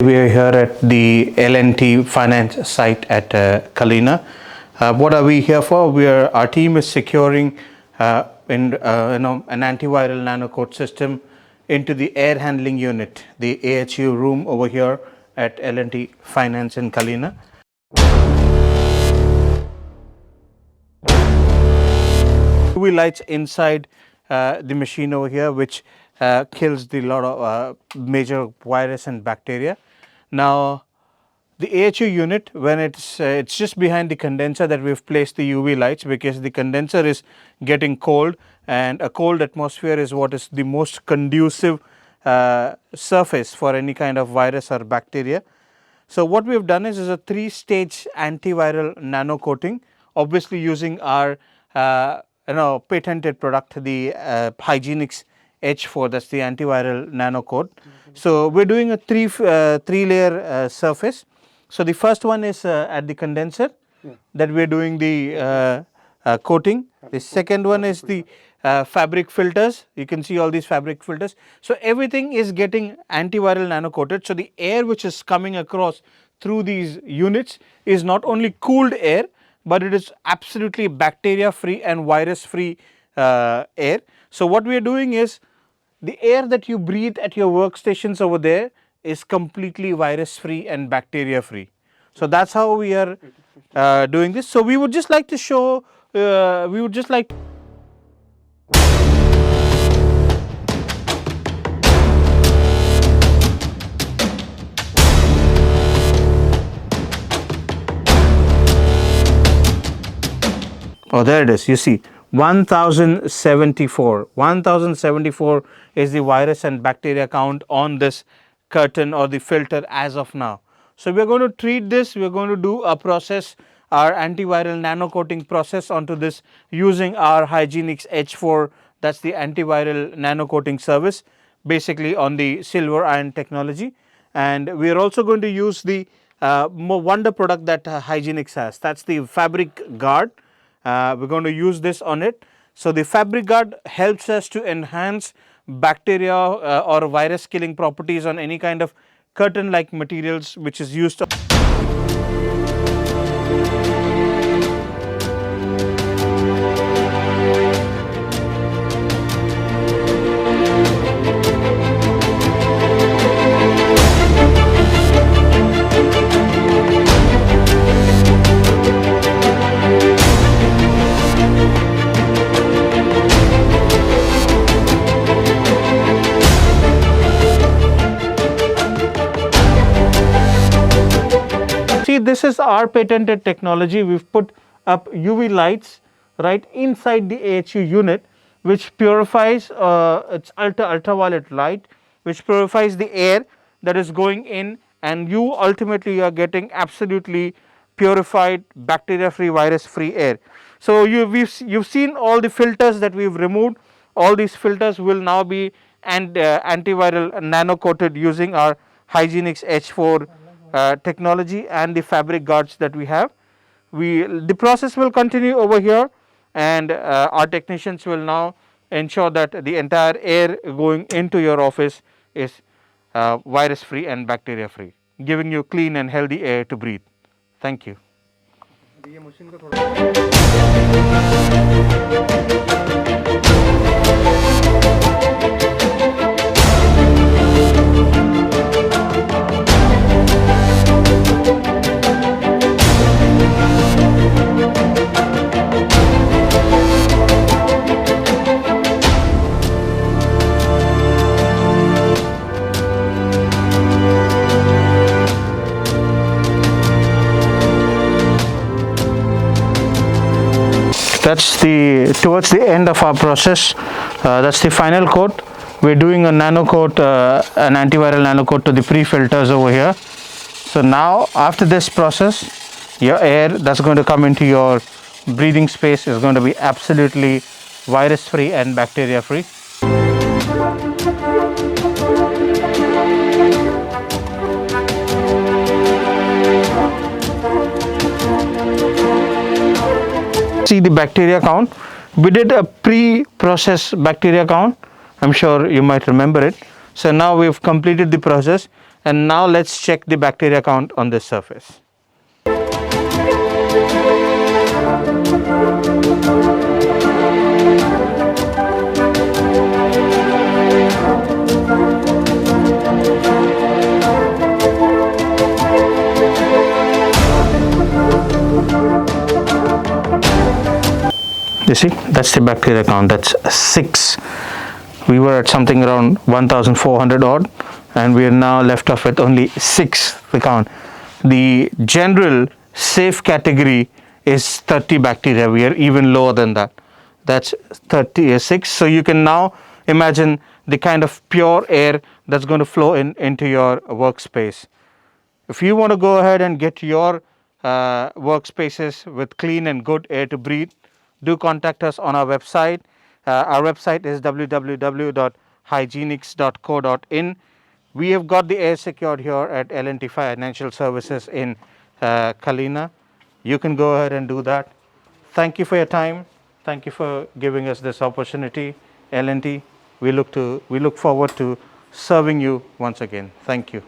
We are here at the L&T Finance site at Kalina. What are we here for? Our team is securing an antiviral nanocoat system into the air handling unit, the AHU room over here at L&T Finance in Kalina. UV lights inside the machine over here, which kills the lot of major virus and bacteria. Now, the AHU unit, when it's just behind the condenser that we've placed the UV lights, because the condenser is getting cold, and a cold atmosphere is what is the most conducive surface for any kind of virus or bacteria. So what we have done is a 3-stage antiviral nano coating, obviously using our patented product, the Hvac H4, that's the antiviral nano coat. So we're doing a three layer surface. So the first one is at the condenser that we're doing the coating. The second one is the fabric filters. You can see all these fabric filters. So everything is getting antiviral nano coated. So the air which is coming across through these units is not only cooled air, but it is absolutely bacteria free and virus free air. So what we are doing is, the air that you breathe at your workstations over there is completely virus free and bacteria free. So that's how we are doing this. So we would just like to show, oh, there it is, you see 1074. 1074 is the virus and bacteria count on this curtain or the filter as of now. So we are going to treat this, we are going to do a process, our antiviral nano coating process onto this using our Hvac H4, that's the antiviral nano coating service, basically on the silver ion technology. And we are also going to use the wonder product that Hvac has, that's the fabric guard. We're going to use this on it. So the fabric guard helps us to enhance bacteria or virus killing properties on any kind of curtain like materials which is used. This is our patented technology. We've put up UV lights right inside the AHU unit, which purifies it's ultraviolet light, which purifies the air that is going in, and you ultimately are getting absolutely purified, bacteria free, virus free air. So you've seen all the filters that we've removed. All these filters will now be antiviral nano coated using our Hvac H4 technology and the fabric guards that we have. The process will continue over here, and our technicians will now ensure that the entire air going into your office is virus free and bacteria free, giving you clean and healthy air to breathe. Thank you. That's towards the end of our process. That's the final coat. We're doing a nano coat, an antiviral nano coat to the pre-filters over here. So now after this process, your air that's going to come into your breathing space is going to be absolutely virus free and bacteria free. See the bacteria count. We did a pre-process bacteria count. I'm sure you might remember it. So now we've completed the process. And now let's check the bacteria count on this surface. You see, that's the bacteria count, that's 6. We were at something around 1400 odd, and we are now left off with only 6 the count. The general safe category is 30 bacteria. We are even lower than that. That's 36. So you can now imagine the kind of pure air that's going to flow into your workspace. If you want to go ahead and get your workspaces with clean and good air to breathe, do contact us on our website. Our website is www.hygienics.co.in. We have got the air secured here at L&T Financial Services in Kalina. You can go ahead and do that. Thank you for your time. Thank you for giving us this opportunity, L&T. We look forward to serving you once again. Thank you.